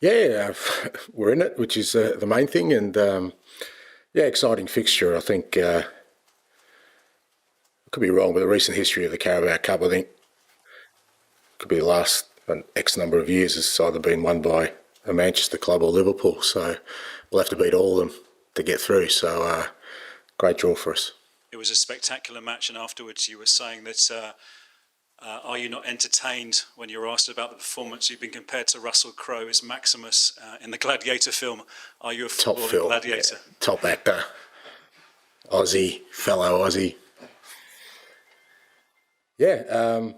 Yeah, we're in it, which is the main thing, and exciting fixture. I think I could be wrong, but the recent history of the Carabao Cup, I think, could be the last X number of years has either been won by a Manchester club or Liverpool. So we'll have to beat all of them to get through. So great draw for us. It was a spectacular match, and afterwards you were saying that are you not entertained when you're asked about the performance? You've been compared to Russell Crowe as Maximus in the Gladiator film. Are you a footballing gladiator? Yeah, top actor, Aussie, fellow Aussie. Yeah,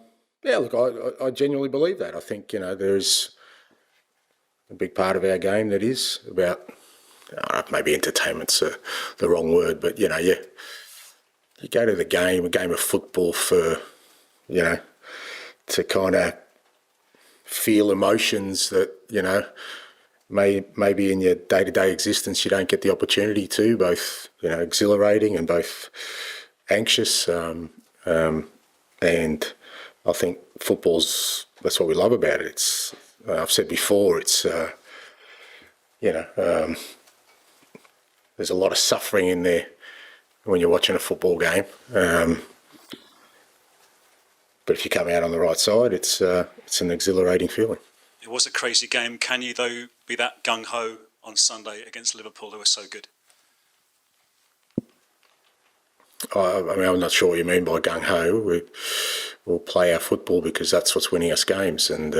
look, I genuinely believe that. I think, there's a big part of our game that is about, maybe entertainment's the wrong word, but, you go to a game of football for, to kind of feel emotions that, maybe in your day-to-day existence you don't get the opportunity to, both, exhilarating and both anxious. And I think that's what we love about it. It's, I've said before, it's, there's a lot of suffering in there when you're watching a football game. But if you come out on the right side, it's an exhilarating feeling. It was a crazy game. Can you, though, be that gung-ho on Sunday against Liverpool, who were so good? I'm not sure what you mean by gung-ho. We'll play our football because that's what's winning us games, and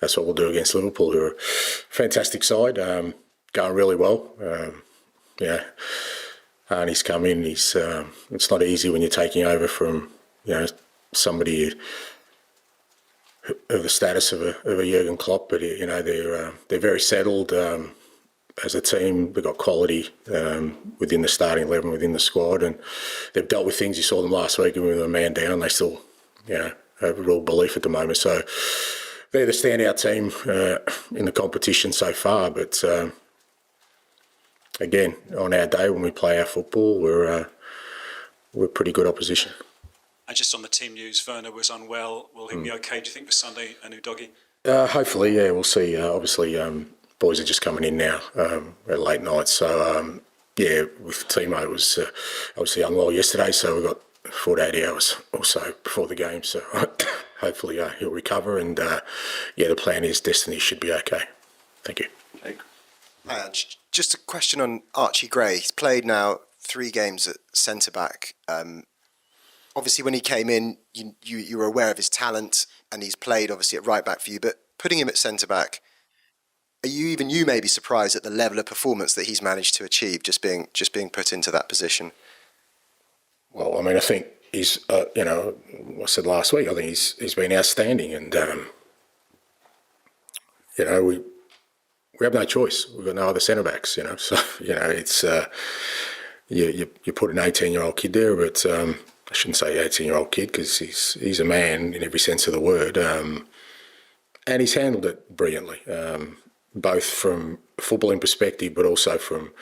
that's what we'll do against Liverpool, who are a fantastic side, going really well. Arne's come in. It's not easy when you're taking over from somebody of the status of a Jurgen Klopp, but they're very settled as a team. They've got quality within the starting 11, within the squad, and they've dealt with things. You saw them last week, and with a man down, they still have a real belief at the moment. So they're the standout team in the competition so far. But again, on our day when we play our football, we're pretty good opposition. And just on the team news, Werner was unwell. Will he be okay, do you think, for Sunday, a new doggy? Hopefully, yeah, we'll see. Obviously, boys are just coming in now at late night. So, with Timo, it was obviously unwell yesterday, so we've got 48 hours or so before the game. So hopefully he'll recover, and the plan is Destiny should be okay. Thank you. Hi, Ange. Just a question on Archie Gray. He's played now 3 games at centre-back. Obviously, when he came in, you were aware of his talent, and he's played obviously at right back for you. But putting him at centre back, are you maybe surprised at the level of performance that he's managed to achieve just being put into that position? Well, I think he's I said last week, I think he's been outstanding, and we have no choice. We've got no other centre backs, So it's you put an 18-year-old kid there, but. I shouldn't say 18-year-old kid because he's a man in every sense of the word, and he's handled it brilliantly, both from a footballing perspective, but also from,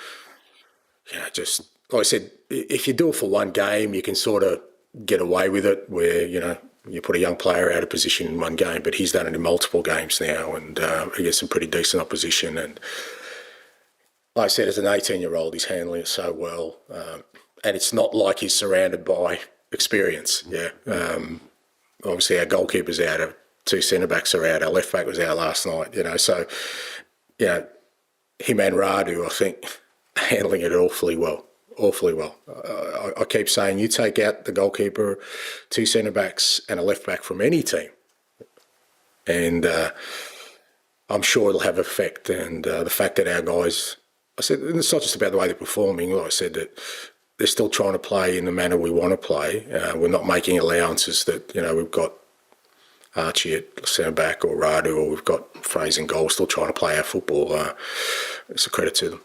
just like I said, if you do it for one game, you can sort of get away with it, where you put a young player out of position in one game, but he's done it in multiple games now, and he gets some pretty decent opposition. And like I said, as an 18-year-old, he's handling it so well, and it's not like he's surrounded by experience. Obviously our goalkeeper's out, our 2 centre-backs are out, our left-back was out last night, so him and Radu, I think, handling it awfully well. I keep saying, you take out the goalkeeper, 2 centre-backs and a left-back from any team, and I'm sure it'll have effect. And the fact that our guys, I said, and it's not just about the way they're performing, like I said, that they're still trying to play in the manner we want to play. We're not making allowances that, we've got Archie at centre-back or Radu, or we've got Fraser in goal, still trying to play our football. It's a credit to them.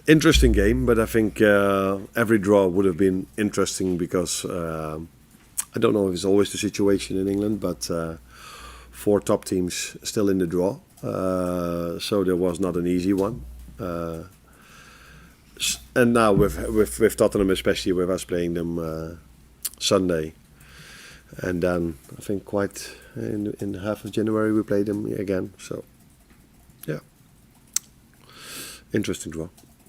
Interesting game, but I think every draw would have been interesting because I don't know if it's always the situation in England, but 4 top teams still in the draw. So there was not an easy one. And now with Tottenham, especially with us playing them Sunday, And then I think quite in half of January we played them again. So yeah, interesting draw.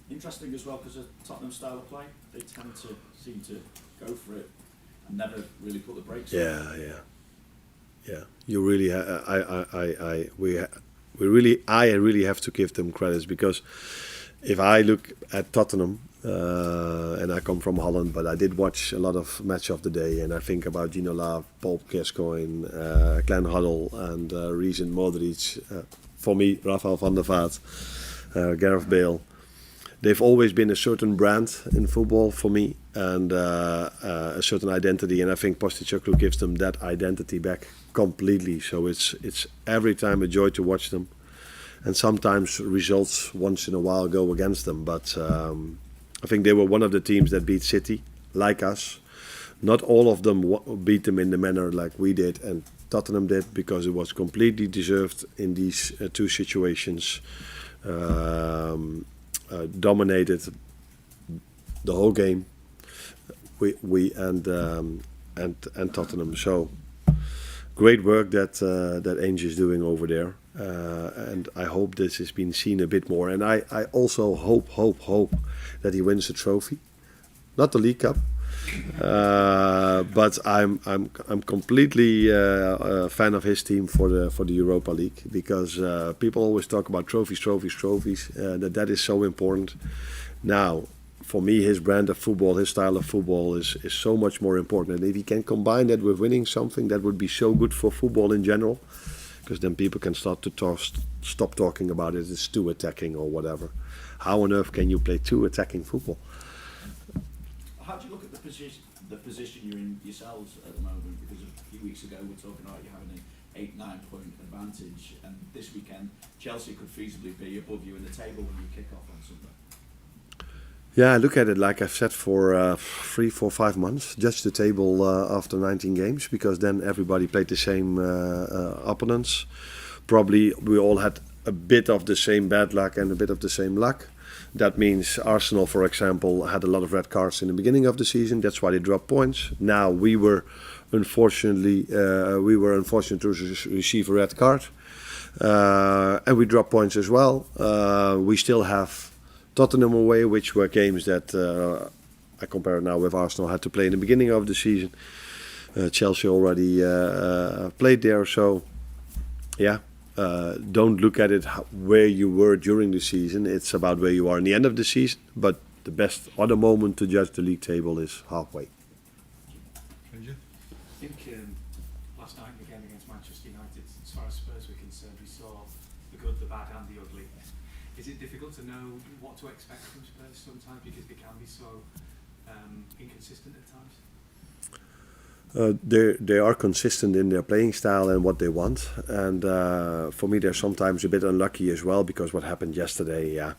Interesting as well because of Tottenham style of play, they tend to seem to go for it and never really put the brakes on. Yeah. You really, I really have to give them credits, because if I look at Tottenham, and I come from Holland, but I did watch a lot of Match of the Day, and I think about Ginola, Paul Gascoigne, Glenn Hoddle, and Reece and Modric. For me, Rafael van der Vaart, Gareth Bale. They've always been a certain brand in football for me, and a certain identity. And I think Postecoglou gives them that identity back completely. So it's every time a joy to watch them. And sometimes results once in a while go against them. But I think they were one of the teams that beat City, like us. Not all of them beat them in the manner like we did and Tottenham did, because it was completely deserved in these two situations. Dominated the whole game. We and Tottenham. So great work that Ange is doing over there, and I hope this has been seen a bit more. And I also hope that he wins a trophy, not the League Cup. But I'm completely a fan of his team for the Europa League, because people always talk about trophies. That is so important. Now, for me, his brand of football, his style of football is so much more important. And if he can combine that with winning something, that would be so good for football in general, because then people can start to stop talking about it. It's too attacking or whatever. How on earth can you play too attacking football? How do you look at the position you're in yourselves at the moment? Because a few weeks ago we were talking about you having an 8-9 point advantage, and this weekend Chelsea could feasibly be above you in the table when you kick off on Sunday. Yeah, I look at it like I've said for 3, 4, 5 months. Judge the table after 19 games, because then everybody played the same opponents. Probably we all had a bit of the same bad luck and a bit of the same luck. That means Arsenal, for example, had a lot of red cards in the beginning of the season. That's why they dropped points. Now we were unfortunate to receive a red card, and we dropped points as well. We still have Tottenham away, which were games that I compare now with Arsenal had to play in the beginning of the season. Chelsea already played there, so yeah. Don't look at it where you were during the season. It's about where you are in the end of the season. But the best other moment to judge the league table is halfway. I think last night again against Manchester United, as far as Spurs were concerned, we saw the good, the bad and the ugly. Is it difficult to know what to expect from Spurs sometimes, because they can be so inconsistent at times? They are consistent in their playing style and what they want, and for me they're sometimes a bit unlucky as well, because what happened yesterday,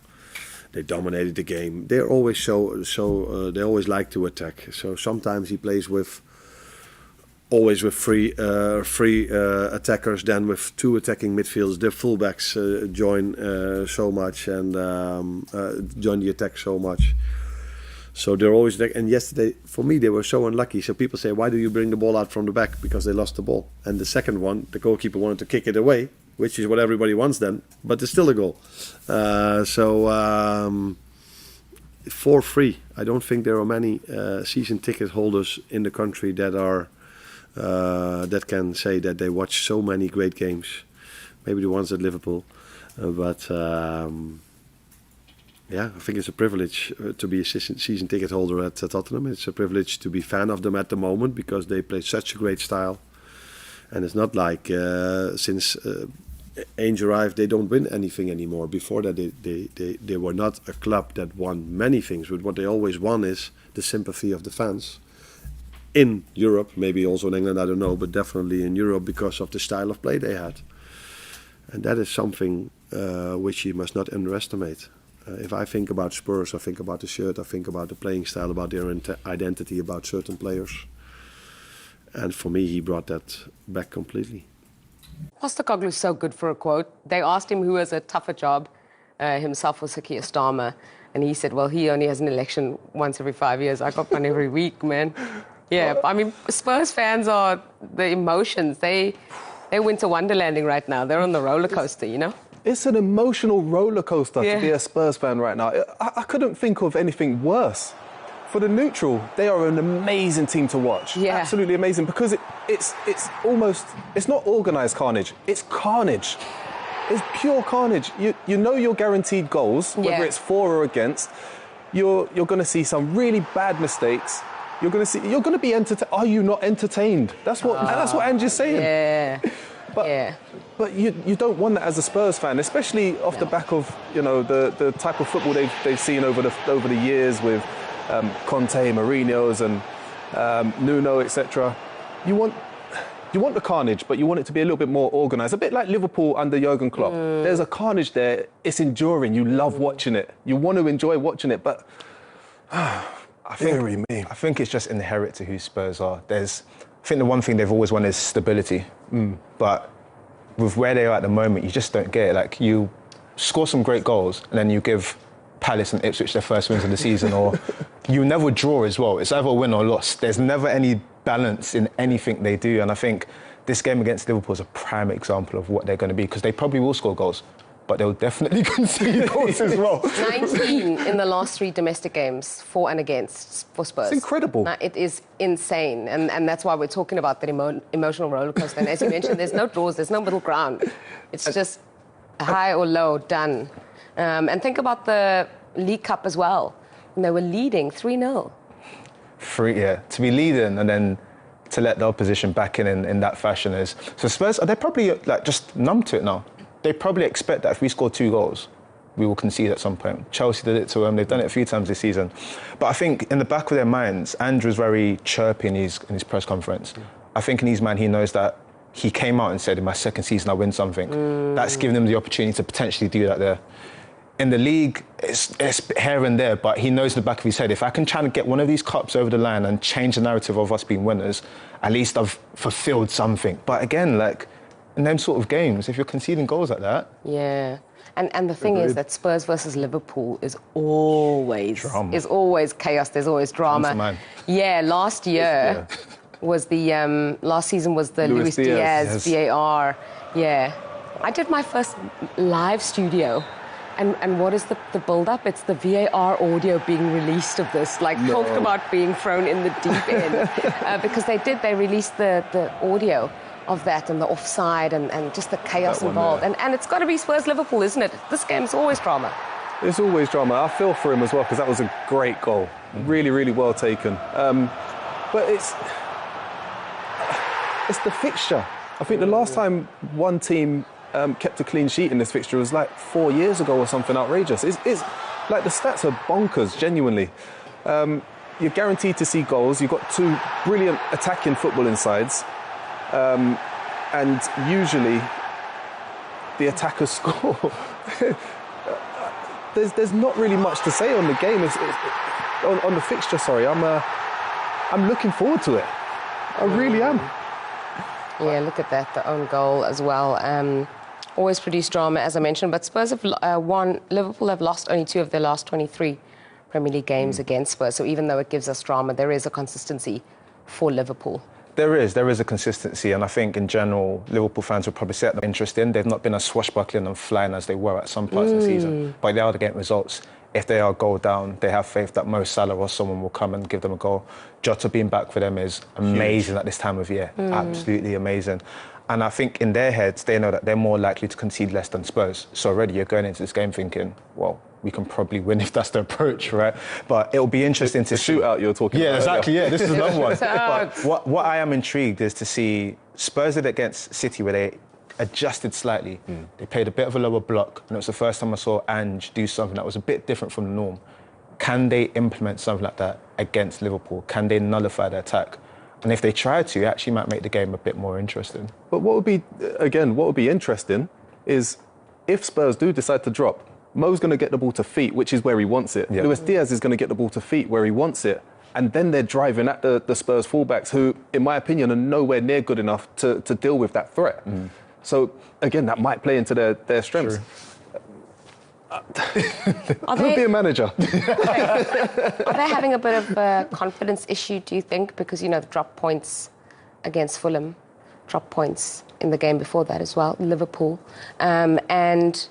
they dominated the game. They're always they always like to attack. So sometimes he plays with three attackers, then with 2 attacking midfields. The fullbacks join so much and join the attack so much. So they're always there. And yesterday, for me, they were so unlucky. So people say, why do you bring the ball out from the back? Because they lost the ball. And the second one, the goalkeeper wanted to kick it away, which is what everybody wants then. But it's still a goal. For free, I don't think there are many season ticket holders in the country that are that can say that they watch so many great games. Maybe the ones at Liverpool. Yeah, I think it's a privilege to be a season ticket holder at Tottenham. It's a privilege to be fan of them at the moment, because they play such a great style. And it's not like since Ange arrived, they don't win anything anymore. Before that, they were not a club that won many things. But what they always won is the sympathy of the fans. In Europe, maybe also in England, I don't know, but definitely in Europe, because of the style of play they had. And that is something which you must not underestimate. If I think about Spurs, I think about the shirt, I think about the playing style, about their identity, about certain players. And for me, he brought that back completely. Postecoglou is so good for a quote. They asked him who has a tougher job, himself or Sir Keir Starmer, and he said, well, he only has an election once every 5 years. I got one every week, man. Yeah, I mean, Spurs fans are the emotions. They're winter wonderlanding right now. They're on the roller coaster, you know? It's an emotional roller coaster Yeah. to be a Spurs fan right now. I couldn't think of anything worse. For the neutral, they are an amazing team to watch. Yeah. Absolutely amazing, because it's almost, it's not organised carnage, it's carnage. It's pure carnage. You know you're guaranteed goals, whether Yeah. it's for or against. You're going to see some really bad mistakes. You're going to be entertained. Are you not entertained? That's what Ange is saying. Yeah. But, Yeah. but you don't want that as a Spurs fan, especially off the back of the type of football they've seen over the years with Conte, Mourinho's, and Nuno, etc. You want the carnage, but you want it to be a little bit more organised, a bit like Liverpool under Jurgen Klopp. There's a carnage there. It's enduring. You love watching it. You want to enjoy watching it, but I think it's just inherent to who Spurs are. I think the one thing they've always wanted is stability. But with where they are at the moment, you just don't get it. Like, you score some great goals and then you give Palace and Ipswich their first wins of the season, or you never draw as well. It's either a win or loss. There's never any balance in anything they do. And I think this game against Liverpool is a prime example of what they're going to be, because they probably will score goals, but they'll definitely concede goals as well. 19 in the last 3 domestic games, for and against, for Spurs. It's incredible. Now, it is insane, and that's why we're talking about that emotional roller coaster. And as you mentioned, there's no draws, there's no middle ground. It's just high or low, done. And think about the League Cup as well. And they were leading 3-0. To be leading and then to let the opposition back in that fashion is... So Spurs, they're probably just numb to it now. They probably expect that if we score 2 goals, we will concede at some point. Chelsea did it to them. They've done it a few times this season. But I think in the back of their minds, Andrew was very chirpy in his press conference. I think in his mind, he knows that he came out and said, in my second season, I win something. That's given him the opportunity to potentially do that there. In the league, it's here and there, but he knows in the back of his head, if I can try and get one of these cups over the line and change the narrative of us being winners, at least I've fulfilled something. But again, in them sort of games, if you're conceding goals like that... Yeah. And the thing is that Spurs versus Liverpool is always chaos. There's always drama. Yeah, last year was the last season was the Luis Diaz VAR. Yeah, I did my first live studio. And what is the build-up? It's the VAR audio being released of this. Talk about being thrown in the deep end. Because they released the audio of that and the offside and just the chaos involved. And it's got to be Spurs-Liverpool, isn't it? This game's always drama. It's always drama. I feel for him as well, because that was a great goal. Really, really well taken. But it's the fixture. I think the last time one team kept a clean sheet in this fixture was 4 years ago or something outrageous. It's the stats are bonkers, genuinely. You're guaranteed to see goals. You've got 2 brilliant attacking footballing sides. And usually the attackers score. There's not really much to say on the game. On the fixture, sorry. I'm looking forward to it. I really am. Yeah, look at that, the own goal as well. Always produce drama, as I mentioned, but Spurs have won. Liverpool have lost only 2 of their last 23 Premier League games against Spurs. So even though it gives us drama, there is a consistency for Liverpool. There is a consistency, and I think in general, Liverpool fans will probably set the interest in. They've not been as swashbuckling and flying as they were at some parts of the season, but they are getting results. If they are goal down, they have faith that Mo Salah or someone will come and give them a goal. Jota being back for them is amazing at this time of year, absolutely amazing. And I think in their heads, they know that they're more likely to concede less than Spurs. So already you're going into this game thinking, well, we can probably win if that's the approach, right? But it'll be interesting to see. The shootout you're talking about. Yeah, exactly, yeah, this is another one. But what I am intrigued is to see Spurs did against City, where they adjusted slightly. They played a bit of a lower block, and it was the first time I saw Ange do something that was a bit different from the norm. Can they implement something like that against Liverpool? Can they nullify their attack? And if they try to, it actually might make the game a bit more interesting. But what would be interesting is if Spurs do decide to drop, Mo's going to get the ball to feet, which is where he wants it. Luis Diaz is going to get the ball to feet where he wants it. And then they're driving at the Spurs fullbacks, who, in my opinion, are nowhere near good enough to deal with that threat. So, again, that might play into their strengths. Who'd be a manager? Are they having a bit of a confidence issue, do you think? Because, you know, the drop points against Fulham, drop points in the game before that as well, Liverpool. And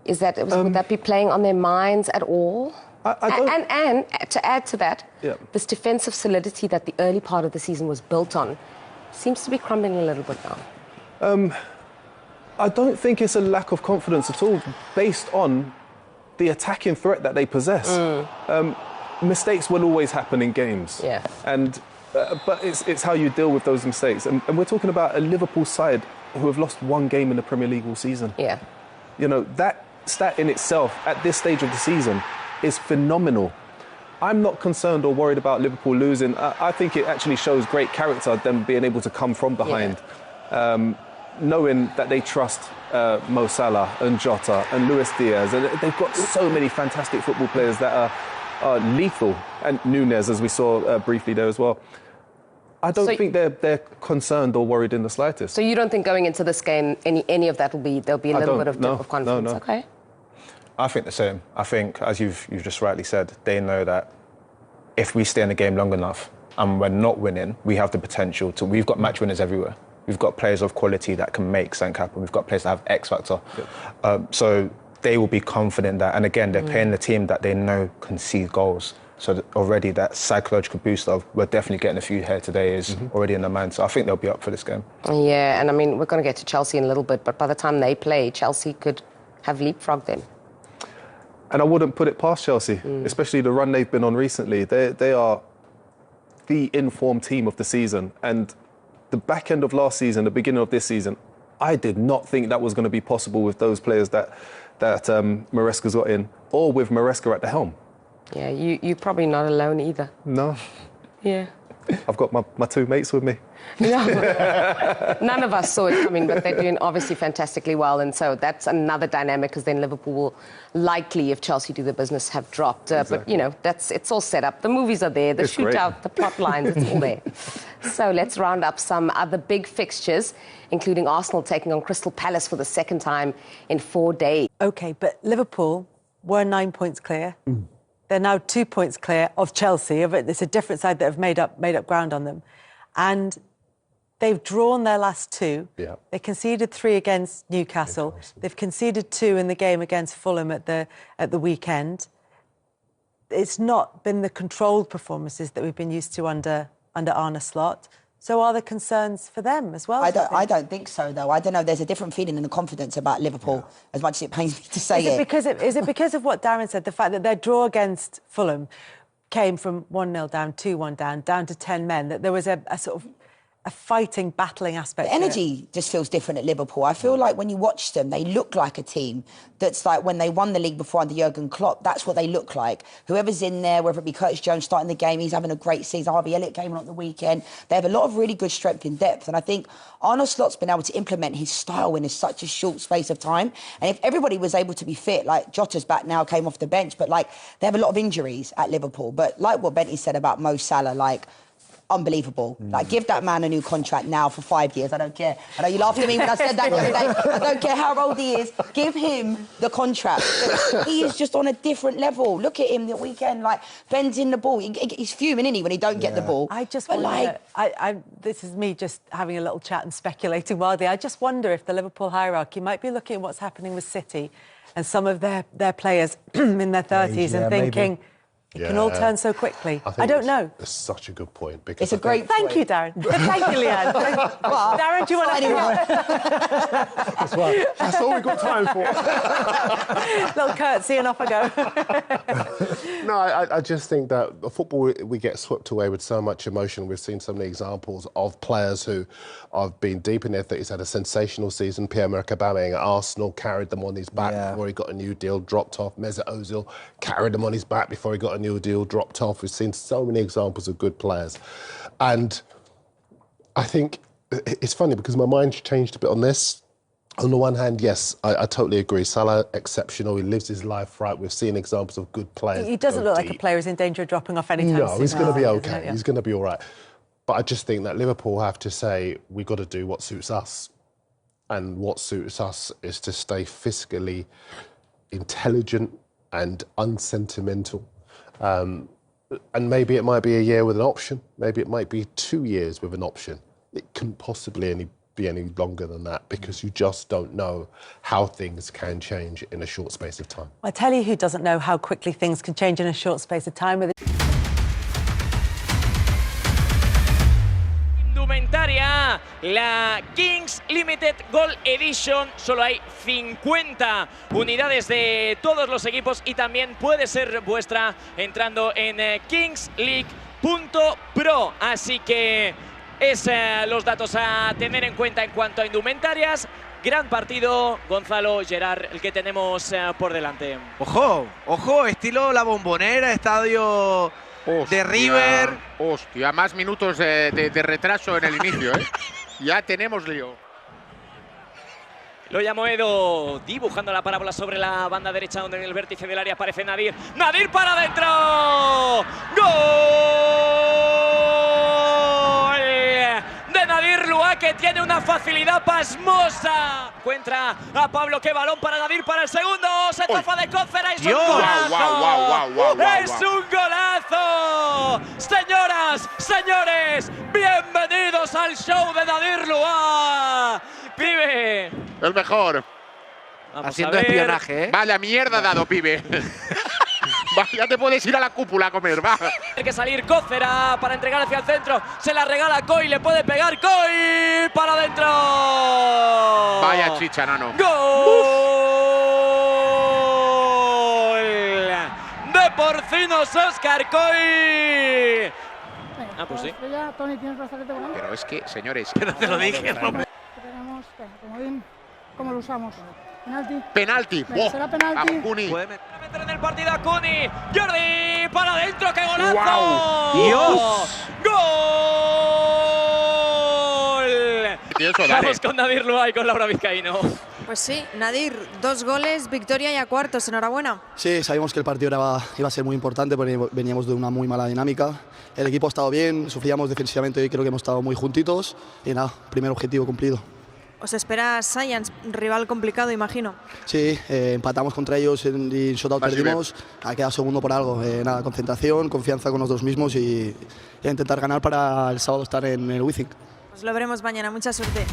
would that be playing on their minds at all? And to add to that, this defensive solidity that the early part of the season was built on seems to be crumbling a little bit now. I don't think it's a lack of confidence at all, based on the attacking threat that they possess. Mistakes will always happen in games. Yeah. But it's how you deal with those mistakes. And we're talking about a Liverpool side who have lost one game in the Premier League all season. Yeah. You know, that stat in itself, at this stage of the season, is phenomenal. I'm not concerned or worried about Liverpool losing. I think it actually shows great character, them being able to come from behind, knowing that they trust Mo Salah and Jota and Luis Diaz. And they've got so many fantastic football players that are lethal. And Nunez, as we saw briefly there as well. I don't think they're concerned or worried in the slightest. So you don't think going into this game, any of that there'll be a little bit of dip of confidence? No. Okay. I think the same. I think, as you've just rightly said, they know that if we stay in the game long enough and we're not winning, we have the potential to. We've got match winners everywhere. We've got players of quality that can make something happen. We've got players that have X factor. So they will be confident that, and again, they're playing the team that they know can see goals. So already that psychological boost of we're definitely getting a few here today is already in their mind. So I think they'll be up for this game. Yeah, and I mean, we're going to get to Chelsea in a little bit, but by the time they play, Chelsea could have leapfrogged them. And I wouldn't put it past Chelsea, especially the run they've been on recently. They are the informed team of the season. And the back end of last season, the beginning of this season, I did not think that was going to be possible with those players that Maresca's got in, or with Maresca at the helm. Yeah, you're probably not alone either. No. Yeah. I've got my two mates with me. No, none of us saw it coming, but they're doing obviously fantastically well. And so that's another dynamic, because then Liverpool will likely, if Chelsea do the business, have dropped. But, you know, it's all set up. The movies are there, the shootout, the plot lines, it's all there. So let's round up some other big fixtures, including Arsenal taking on Crystal Palace for the second time in 4 days. OK, but Liverpool were 9 points clear. They're now 2 points clear of Chelsea. It's a different side that have made up ground on them. And they've drawn their last two. Yeah. They conceded 3 against Newcastle. They've conceded 2 in the game against Fulham at the weekend. It's not been the controlled performances that we've been used to under Arne Slot. So are there concerns for them as well? I don't think so, though. I don't know. There's a different feeling and the confidence about Liverpool, as much as it pains me to say Is it because of what Darren said, the fact that their draw against Fulham came from 1-0 down, 2-1 down to 10 men, that there was a sort of a fighting, battling aspect. The energy just feels different at Liverpool. I feel like when you watch them, they look like a team that's like when they won the league before under Jurgen Klopp, that's what they look like. Whoever's in there, whether it be Curtis Jones starting the game, he's having a great season. Harvey Elliott came on at the weekend. They have a lot of really good strength in depth. And I think Arne Slot's been able to implement his style in such a short space of time. And if everybody was able to be fit, like Jota's back now, came off the bench, but like they have a lot of injuries at Liverpool. But like what Benty said about Mo Salah, like, unbelievable. Like, give that man a new contract now for 5 years. I don't care. I know you laughed at me when I said that the other day. I don't care how old he is. Give him the contract. He is just on a different level. Look at him the weekend, like, bending the ball. He's fuming, isn't he, when he don't get the ball? I just wonder, this is me just having a little chat and speculating wildly. I just wonder if the Liverpool hierarchy might be looking at what's happening with City and some of their players in their 30s and thinking... Maybe. It can all turn so quickly. I don't know. It's such a good point. Because it's a great point. Thank you, Darren. Thank you, Leanne. Darren, do you want to... That's all we've got time for. Little curtsy and off I go. No, I just think that football, we get swept away with so much emotion. We've seen so many examples of players who have been deep in their 30s, had a sensational season. Pierre-Emerick Aubameyang at Arsenal carried them on his back before he got a new deal, dropped off. Mesut Ozil carried them on his back before he got a new deal, dropped off. We've seen so many examples of good players. And I think it's funny because my mind's changed a bit on this. On the one hand, yes, I totally agree. Salah, exceptional. He lives his life right. We've seen examples of good players. He doesn't look like a player who's in danger of dropping off anytime soon. No, he's going to be okay. He's going to be all right. But I just think that Liverpool have to say, we've got to do what suits us. And what suits us is to stay fiscally intelligent and unsentimental. And maybe it might be a year with an option. Maybe it might be 2 years with an option. It couldn't possibly be any longer than that, because you just don't know how things can change in a short space of time. I tell you who doesn't know how quickly things can change in a short space of time. With Indumentaria, la Kings Limited Gold Edition. Solo hay 50 unidades de todos los equipos y también puede ser vuestra entrando en kingsleague.pro. Así que es los datos a tener en cuenta en cuanto a indumentarias. Gran partido, Gonzalo, Gerard, el que tenemos por delante. Ojo, ojo, estilo La Bombonera, estadio de River. Hostia, más minutos de retraso en el inicio, ¿eh? Ya tenemos lío. Lo llamó Edo, dibujando la parábola sobre la banda derecha, donde en el vértice del área aparece Nadir. ¡Nadir para adentro! ¡Gol! De Nadir Lua, que tiene una facilidad pasmosa. Encuentra a Pablo, que balón para Nadir para el segundo. Se tafa de Cócera, es un golazo. ¡Es un golazo! Señoras, señores, bienvenidos al show de Nadir Lua. Pibe. El mejor. Vamos haciendo espionaje, ¿eh? Vaya mierda ha dado, pibe. Va, ya te puedes ir a la cúpula a comer, va. Tiene que salir Cócera para entregar hacia el centro. Se la regala Coy, le puede pegar Coy para adentro. Vaya chicha, nano. ¡Gol! De Porcinos Óscar Coy. Ah, pues sí. Pero es que, señores, que no te lo dije, hombre. Tenemos comodín, ¿cómo lo usamos? Penalti. Penalti. Será penalti. Cuni. Puede meter en el partido a Cuni. Jordi para adentro, qué golazo. Wow. Dios. ¡Gol! Vamos con Nadir Lua y con Laura Vizcaíno. Pues sí, Nadir, 2 goles, victoria y a cuartos, enhorabuena. Sí, sabíamos que el partido iba a ser muy importante porque veníamos de una muy mala dinámica. El equipo ha estado bien, sufríamos defensivamente y creo que hemos estado muy juntitos. Y nada, primer objetivo cumplido. Os espera Science, rival complicado, imagino. Sí, empatamos contra ellos y shootout perdimos. Ha quedado segundo por algo. Nada, concentración, confianza con nosotros mismos y intentar ganar para el sábado estar en el Wizzing. Os lo veremos mañana, mucha suerte.